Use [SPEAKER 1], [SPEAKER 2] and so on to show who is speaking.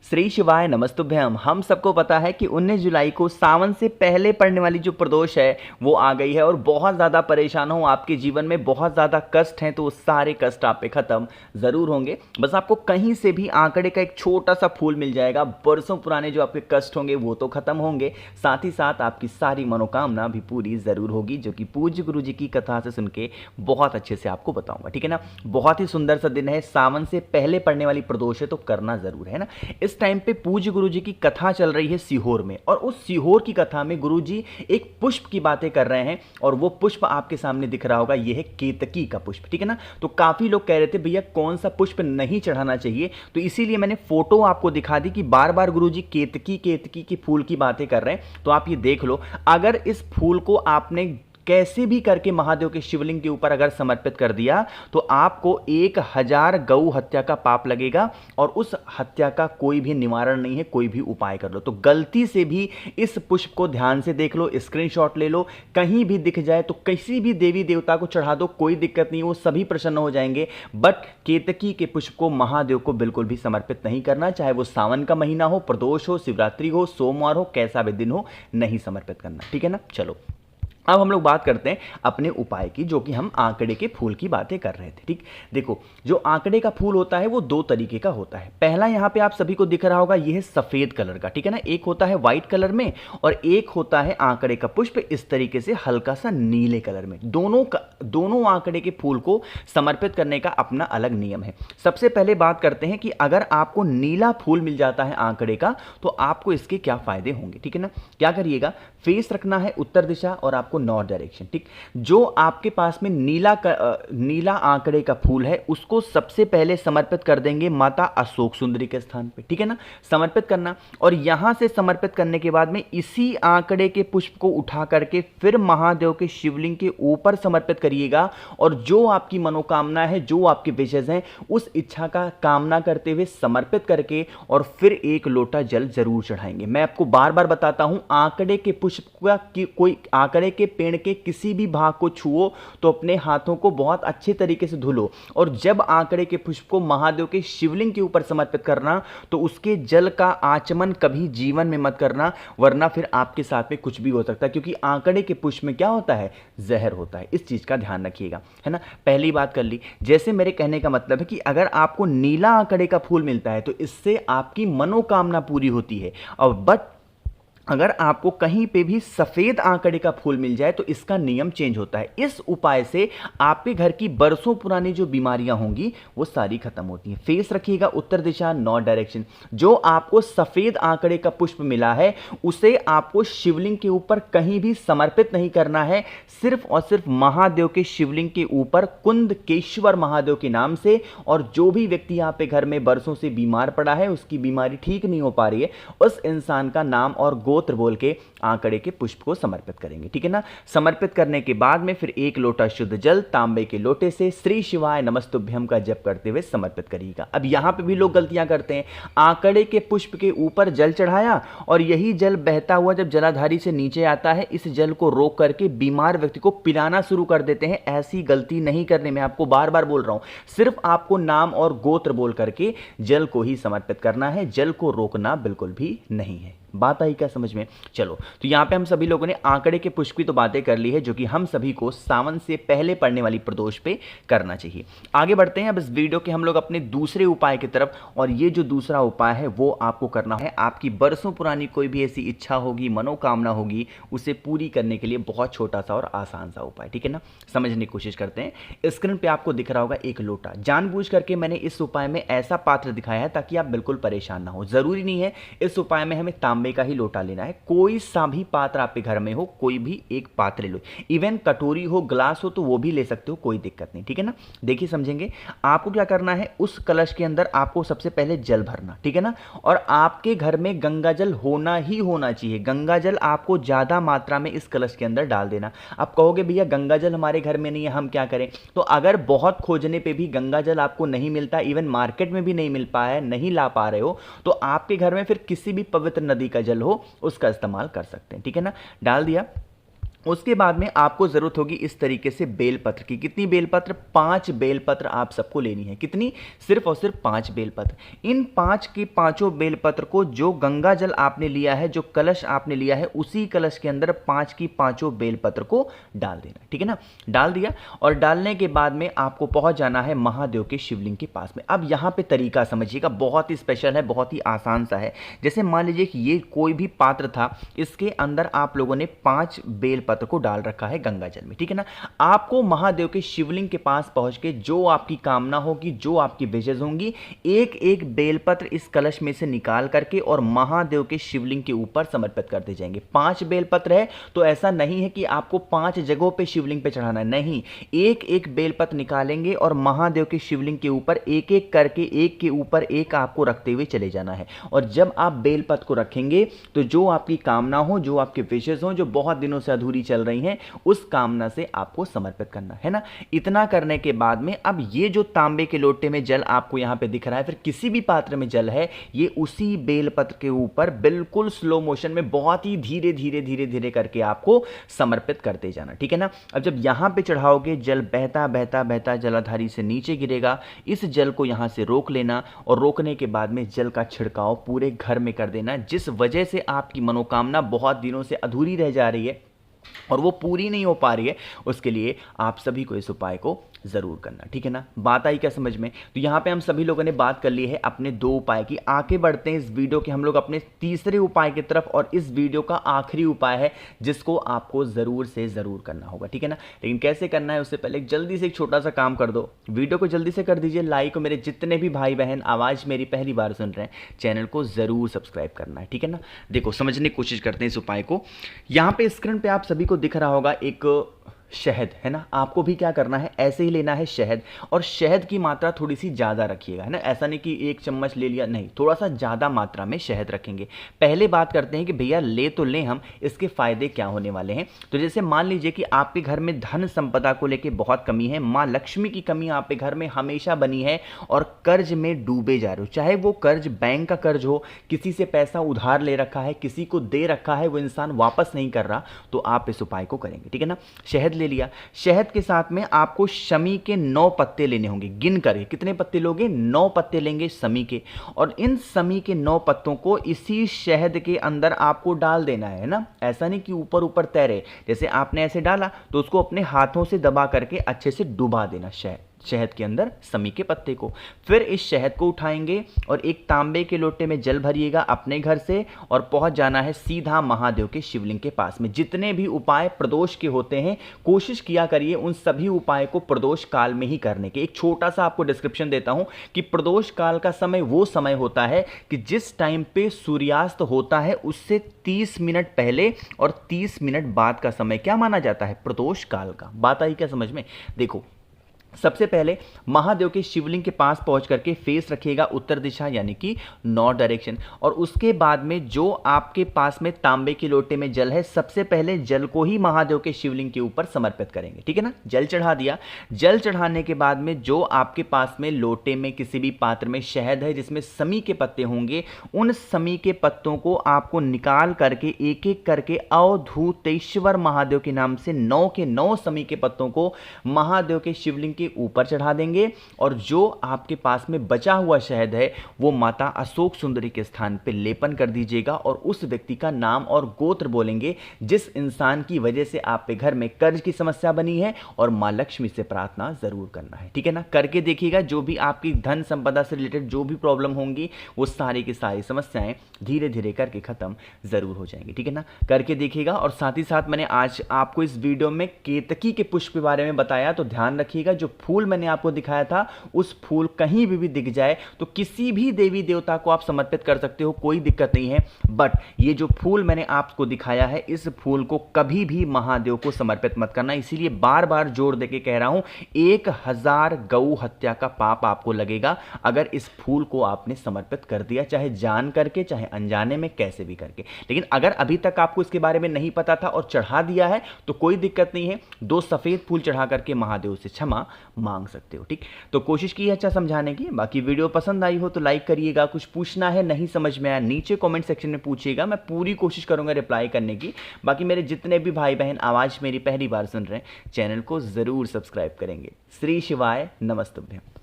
[SPEAKER 1] श्री शिवाय नमस्तुभ्यम। हम सबको पता है कि 19 जुलाई को सावन से पहले पड़ने वाली जो प्रदोष है वो आ गई है और बहुत ज़्यादा परेशान हो, आपके जीवन में बहुत ज़्यादा कष्ट हैं तो वो सारे कष्ट आप पे ख़त्म ज़रूर होंगे। बस आपको कहीं से भी आंकड़े का एक छोटा सा फूल मिल जाएगा, बरसों पुराने जो आपके कष्ट होंगे वो तो ख़त्म होंगे, साथ ही साथ आपकी सारी मनोकामना भी पूरी ज़रूर होगी, जो कि पूज्य गुरु जी की कथा से सुन के बहुत अच्छे से आपको बताऊँगा। ठीक है ना। बहुत ही सुंदर सा दिन है, सावन से पहले पड़ने वाली प्रदोष है तो करना ज़रूर है ना। इस टाइम पे पूज्य गुरुजी की कथा चल रही है सीहोर में, और उस सीहोर की कथा में गुरुजी एक पुष्प की बातें कर रहे हैं और वो पुष्प आपके सामने दिख रहा होगा, ये है केतकी का पुष्प। ठीक है ना। तो काफी लोग कह रहे थे भैया कौन सा पुष्प नहीं चढ़ाना चाहिए, तो इसीलिए मैंने फोटो आपको दिखा दी कि बार बार गुरुजी केतकी केतकी के फूल की बातें कर रहे हैं। तो आप ये देख लो, अगर इस फूल को आपने कैसे भी करके महादेव के शिवलिंग के ऊपर अगर समर्पित कर दिया तो आपको 1000 गौ हत्या का पाप लगेगा, और उस हत्या का कोई भी निवारण नहीं है, कोई भी उपाय कर लो। तो गलती से भी इस पुष्प को ध्यान से देख लो, स्क्रीनशॉट ले लो, कहीं भी दिख जाए तो किसी भी देवी देवता को चढ़ा दो, कोई दिक्कत नहीं, वो सभी प्रसन्न हो जाएंगे। बट केतकी के पुष्प को महादेव को बिल्कुल भी समर्पित नहीं करना, चाहे वो सावन का महीना हो, प्रदोष हो, शिवरात्रि हो, सोमवार हो, कैसा भी दिन हो, नहीं समर्पित करना। ठीक है ना। चलो अब हम लोग बात करते हैं अपने उपाय की, जो कि हम आंकड़े के फूल की बातें कर रहे थे। ठीक, देखो जो आंकड़े का फूल होता है वो दो तरीके का होता है। पहला यहाँ पे आप सभी को दिख रहा होगा, ये है सफेद कलर का। ठीक है ना। एक होता है व्हाइट कलर में और एक होता है आंकड़े का पुष्प इस तरीके से हल्का सा नीले कलर में। दोनों आंकड़े के फूल को समर्पित करने का अपना अलग नियम है। सबसे पहले बात करते हैं कि अगर आपको नीला फूल मिल जाता है आंकड़े का तो आपको इसके क्या फायदे होंगे। ठीक है ना। क्या करिएगा, फेस रखना है उत्तर दिशा और आपको नॉर्थ डायरेक्शन। ठीक, जो आपके पास में नीला आंकड़े का फूल है उसको सबसे पहले समर्पित कर देंगे माता अशोक सुंदरी के स्थान पे। ठीक है ना। समर्पित करना, और यहां से समर्पित करने के बाद में इसी आंकड़े के पुष्प को उठा करके फिर महादेव के शिवलिंग के ऊपर समर्पित करिएगा, और जो आपकी मनोकामना है, जो आपके विशेष हैं, उस इच्छा का कामना करते हुए समर्पित करके और फिर एक लोटा जल जरूर चढ़ाएंगे। मैं आपको बार बार बताता हूं, आंकड़े के पुष्प का कोई आंकड़े के पेड़ के किसी भी भाग को छुओ तो अपने हाथों को बहुत अच्छे तरीके से धुलो, और जब आंकड़े के पुष्प को महादेव के शिवलिंग के ऊपर समर्पित करना तो उसके जल का आचमन कभी जीवन में मत करना, वरना फिर आपके साथ में कुछ भी हो सकता है, क्योंकि आंकड़े के पुष्प में क्या होता है, जहर होता है। इस चीज का ध्यान रखिएगा, है ना। पहली बात कर ली। जैसे मेरे कहने का मतलब है कि अगर आपको नीला आंकड़े का फूल मिलता है तो इससे आपकी मनोकामना पूरी होती है, और बट अगर आपको कहीं पे भी सफेद आंकड़े का फूल मिल जाए तो इसका नियम चेंज होता है। इस उपाय से आपके घर की बरसों पुरानी जो बीमारियां होंगी वो सारी खत्म होती हैं। फेस रखिएगा उत्तर दिशा, नॉर्थ डायरेक्शन। जो आपको सफेद आंकड़े का पुष्प मिला है उसे आपको शिवलिंग के ऊपर कहीं भी समर्पित नहीं करना है, सिर्फ और सिर्फ महादेव के शिवलिंग के ऊपर कुंदकेश्वर महादेव के नाम से। और जो भी व्यक्ति यहाँ पे घर में बरसों से बीमार पड़ा है, उसकी बीमारी ठीक नहीं हो पा रही है, उस इंसान का नाम और गोत्र बोल के आंकड़े के पुष्प को समर्पित करेंगे। ठीक है ना। समर्पित करने के बाद में फिर एक लोटा शुद्ध जल तांबे के लोटे से श्री शिवाय नमस्तुभ्यम का जप करते हुए समर्पित करिएगा। अब यहां पे भी लोग गलतियां करते हैं, आंकड़े के पुष्प के ऊपर जल चढ़ाया और यही जल बहता हुआ जब जलाधारी से नीचे आता है, इस जल को रोक करके बीमार व्यक्ति को पिलाना शुरू कर देते हैं। ऐसी गलती नहीं करने, मैं आपको बार बार बोल रहा हूं, सिर्फ आपको नाम और गोत्र बोल करके जल को ही समर्पित करना है, जल को रोकना बिल्कुल भी नहीं है। बात आई क्या समझ में। चलो, तो यहां पे हम सभी लोगों ने आंकड़े के पुष्प की तो बातें कर ली है, जो कि हम सभी को सावन से पहले पड़ने वाली प्रदोष पे करना चाहिए। आगे बढ़ते हैं अब इस वीडियो के हम लोग अपने दूसरे उपाय की तरफ, और ये जो दूसरा उपाय है वो आपको करना है, आपकी बरसों पुरानी कोई भी ऐसी इच्छा होगी, मनोकामना होगी, उसे पूरी करने के लिए बहुत छोटा सा और आसान सा उपाय। ठीक है ना। समझने की कोशिश करते हैं। स्क्रीन पे आपको दिख रहा होगा एक लोटा। जानबूझ करके मैंने इस उपाय में ऐसा पात्र दिखाया है ताकि आप बिल्कुल परेशान ना हो। जरूरी नहीं है इस उपाय में हमें तांबे का ही लोटा लेना है, कोई सा भी पात्र आपके घर में हो, कोई भी एक पात्र ले लो, इवन कटोरी हो, ग्लास हो तो वो भी ले सकते हो, कोई दिक्कत नहीं। ठीक है ना। देखिए समझेंगे, आपको क्या करना है, उस कलश के अंदर आपको सबसे पहले जल भरना। ठीक है ना। और आपके घर में गंगा जल होना ही होना चाहिए। गंगा जल आपको ज्यादा मात्रा में इस कलश के अंदर डाल देना। आप कहोगे भैया गंगा जल हमारे घर में नहीं है, हम क्या करें। तो अगर बहुत खोजने पे भी गंगा जल आपको नहीं मिलता, इवन मार्केट में भी नहीं मिल पाया है, नहीं ला पा रहे हो, तो आपके घर में फिर किसी भी पवित्र नदी का जल हो उसका इस्तेमाल कर सकते हैं। ठीक है ना। डाल दिया, उसके बाद में आपको ज़रूरत होगी इस तरीके से बेलपत्र की। कितनी बेलपत्र? 5 बेलपत्र आप सबको लेनी है। कितनी? सिर्फ और सिर्फ 5 बेलपत्र। इन 5 के पांचों बेलपत्र को, जो गंगा जल आपने लिया है, जो कलश आपने लिया है, उसी कलश के अंदर 5 की पांचों बेलपत्र को डाल देना। ठीक है ना? डाल दिया, और डालने के बाद में आपको पहुंच जाना है महादेव के शिवलिंग के पास में। अब यहां पे तरीका समझिएगा, बहुत ही स्पेशल है, बहुत ही आसान सा है। जैसे मान लीजिए कि ये कोई भी पात्र था, इसके अंदर आप लोगों ने 5 बेलपत्र को डाल रखा है गंगा जल में। ठीक है ना? आपको महादेव के शिवलिंग के पास पहुंच के जो आपकी कामना होगी, जो आपकी विशेष होंगी, एक एक बेलपत्र इस कलश में से निकाल करके और महादेव के शिवलिंग के ऊपर समर्पित करते जाएंगे। 5 बेलपत्र है तो ऐसा नहीं है कि आपको 5 जगहों पे शिवलिंग पे चढ़ाना है, नहीं, एक एक बेलपत्र निकालेंगे और महादेव के शिवलिंग के ऊपर एक एक करके, एक के ऊपर एक आपको रखते हुए चले जाना है। और जब आप बेलपत्र को रखेंगे तो जो आपकी कामना हो, जो आपके विशेष हो, जो बहुत दिनों से अधूरी चल रही हैं, उस कामना से आपको समर्पित करना है ना। इतना करने के बाद में अब ये जो तांबे के लोटे में जल आपको यहां पे दिख रहा है, फिर किसी भी पात्र में जल है, ये उसी बेलपत्र के ऊपर बिल्कुल स्लो मोशन में बहुत ही धीरे धीरे धीरे धीरे करके आपको समर्पित करते जाना। ठीक है ना? अब जब यहां पे चढ़ाओगे, जल बहता बहता बहता जलाधारी से नीचे गिरेगा। इस जल को यहां से रोक लेना, और रोकने के बाद में जल का छिड़काव पूरे घर में कर देना। जिस वजह से आपकी मनोकामना बहुत दिनों से अधूरी रह जा रही है और वो पूरी नहीं हो पा रही है, उसके लिए आप सभी को इस उपाय को जरूर करना। ठीक है ना? बात आई क्या समझ में? तो यहां पे हम सभी लोगों ने बात कर ली है अपने 2 उपाय की। आगे बढ़ते हैं इस वीडियो के हम लोग अपने तीसरे उपाय की तरफ, और इस वीडियो का आखिरी उपाय है जिसको आपको जरूर से जरूर करना होगा। ठीक है ना? लेकिन कैसे करना है उससे पहले जल्दी से एक छोटा सा काम कर दो, वीडियो को जल्दी से कर दीजिए लाइक, और मेरे जितने भी भाई बहन आवाज मेरी पहली बार सुन रहे हैं, चैनल को जरूर सब्सक्राइब करना है। ठीक है ना? देखो, समझने की कोशिश करते हैं इस उपाय को। यहां पे स्क्रीन पे आप सभी को दिख रहा होगा एक शहद, है ना? आपको भी क्या करना है, ऐसे ही लेना है शहद, और शहद की मात्रा थोड़ी सी ज़्यादा रखिएगा, है ना? ऐसा नहीं कि 1 चम्मच ले लिया, नहीं, थोड़ा सा ज़्यादा मात्रा में शहद रखेंगे। पहले बात करते हैं कि भैया ले तो लें हम, इसके फ़ायदे क्या होने वाले हैं। तो जैसे मान लीजिए कि आपके घर में धन संपदा को लेकर बहुत कमी है, माँ लक्ष्मी की कमी आपके घर में हमेशा बनी है, और कर्ज में डूबे जा रहे हो, चाहे वो कर्ज बैंक का कर्ज हो, किसी से पैसा उधार ले रखा है, किसी को दे रखा है, वो इंसान वापस नहीं कर रहा, तो आप इस उपाय को करेंगे। ठीक है ना? शहद ले लिया। शहद के साथ में आपको शमी के 9 पत्ते लेने होंगे। गिन कर कितने पत्ते लोगे? 9 पत्ते लेंगे शमी के, और इन शमी के 9 पत्तों को इसी शहद के अंदर आपको डाल देना है ना। ऐसा नहीं कि ऊपर ऊपर तैरे, जैसे आपने ऐसे डाला तो उसको अपने हाथों से दबा करके अच्छे से डुबा देना शहद के अंदर शमी के पत्ते को। फिर इस शहद को उठाएंगे और एक तांबे के लोटे में जल भरिएगा अपने घर से, और पहुंच जाना है सीधा महादेव के शिवलिंग के पास में। जितने भी उपाय प्रदोष के होते हैं, कोशिश किया करिए उन सभी उपाय को प्रदोष काल में ही करने के। एक छोटा सा आपको डिस्क्रिप्शन देता हूं कि प्रदोष काल का समय वो समय होता है कि जिस टाइम पे सूर्यास्त होता है उससे 30 मिनट पहले और 30 मिनट बाद का समय क्या माना जाता है? प्रदोष काल का। बात आई क्या समझ में? देखो, सबसे पहले महादेव के शिवलिंग के पास पहुंच करके फेस रखिएगा उत्तर दिशा, यानी कि नॉर्थ डायरेक्शन, और उसके बाद में जो आपके पास में तांबे के लोटे में जल है, सबसे पहले जल को ही महादेव के शिवलिंग के ऊपर समर्पित करेंगे। ठीक है ना? जल चढ़ा दिया। जल चढ़ाने के बाद में जो आपके पास में लोटे में किसी भी पात्र में शहद है जिसमें शमी के पत्ते होंगे, उन शमी के पत्तों को आपको निकाल करके एक एक करके अवधूतेश्वर महादेव के नाम से 9 के 9 शमी के पत्तों को महादेव के शिवलिंग के ऊपर चढ़ा देंगे, और जो आपके पास में बचा हुआ शहद है वो माता अशोक सुंदरी के स्थान पे लेपन कर दीजिएगा, और उस व्यक्ति का नाम और गोत्र बोलेंगे जिस इंसान की वजह से आपके घर में कर्ज की समस्या बनी है, और मां लक्ष्मी से प्रार्थना जरूर करना है। ठीक है ना? करके देखिएगा, जो भी आपकी धन संपदा से रिलेटेड जो भी प्रॉब्लम होंगी, वो सारी की सारी समस्याएं धीरे धीरे करके खत्म जरूर हो जाएंगी। ठीक है ना? करके देखिएगा। और साथ ही साथ मैंने आज आपको इस वीडियो में केतकी के पुष्प के बारे में बताया, तो ध्यान रखिएगा, जो फूल मैंने आपको दिखाया था, उस फूल कहीं भी दिख जाए तो किसी भी देवी देवता को आप समर्पित कर सकते हो, कोई दिक्कत नहीं है। बट ये जो फूल मैंने आपको दिखाया है, इस फूल को कभी भी महादेव को समर्पित मत करना। इसीलिए बार बार जोर देके कह रहा हूं, 1000 गौ हत्या का पाप आपको लगेगा अगर इस फूल को आपने समर्पित कर दिया, चाहे जान करके चाहे अनजाने में, कैसे भी करके। लेकिन अगर अभी तक आपको इसके बारे में नहीं पता था और चढ़ा दिया है तो कोई दिक्कत नहीं है। 2 सफेद फूल चढ़ा करके महादेव से क्षमा मांग सकते हो। ठीक, तो कोशिश की है अच्छा समझाने की। बाकी वीडियो पसंद आई हो तो लाइक करिएगा, कुछ पूछना है नहीं समझ में आया नीचे कमेंट सेक्शन में पूछिएगा, मैं पूरी कोशिश करूंगा रिप्लाई करने की। बाकी मेरे जितने भी भाई बहन आवाज़ मेरी पहली बार सुन रहे हैं, चैनल को ज़रूर सब्सक्राइब करेंगे। श्री शिवाय नमस्तुभ्यम।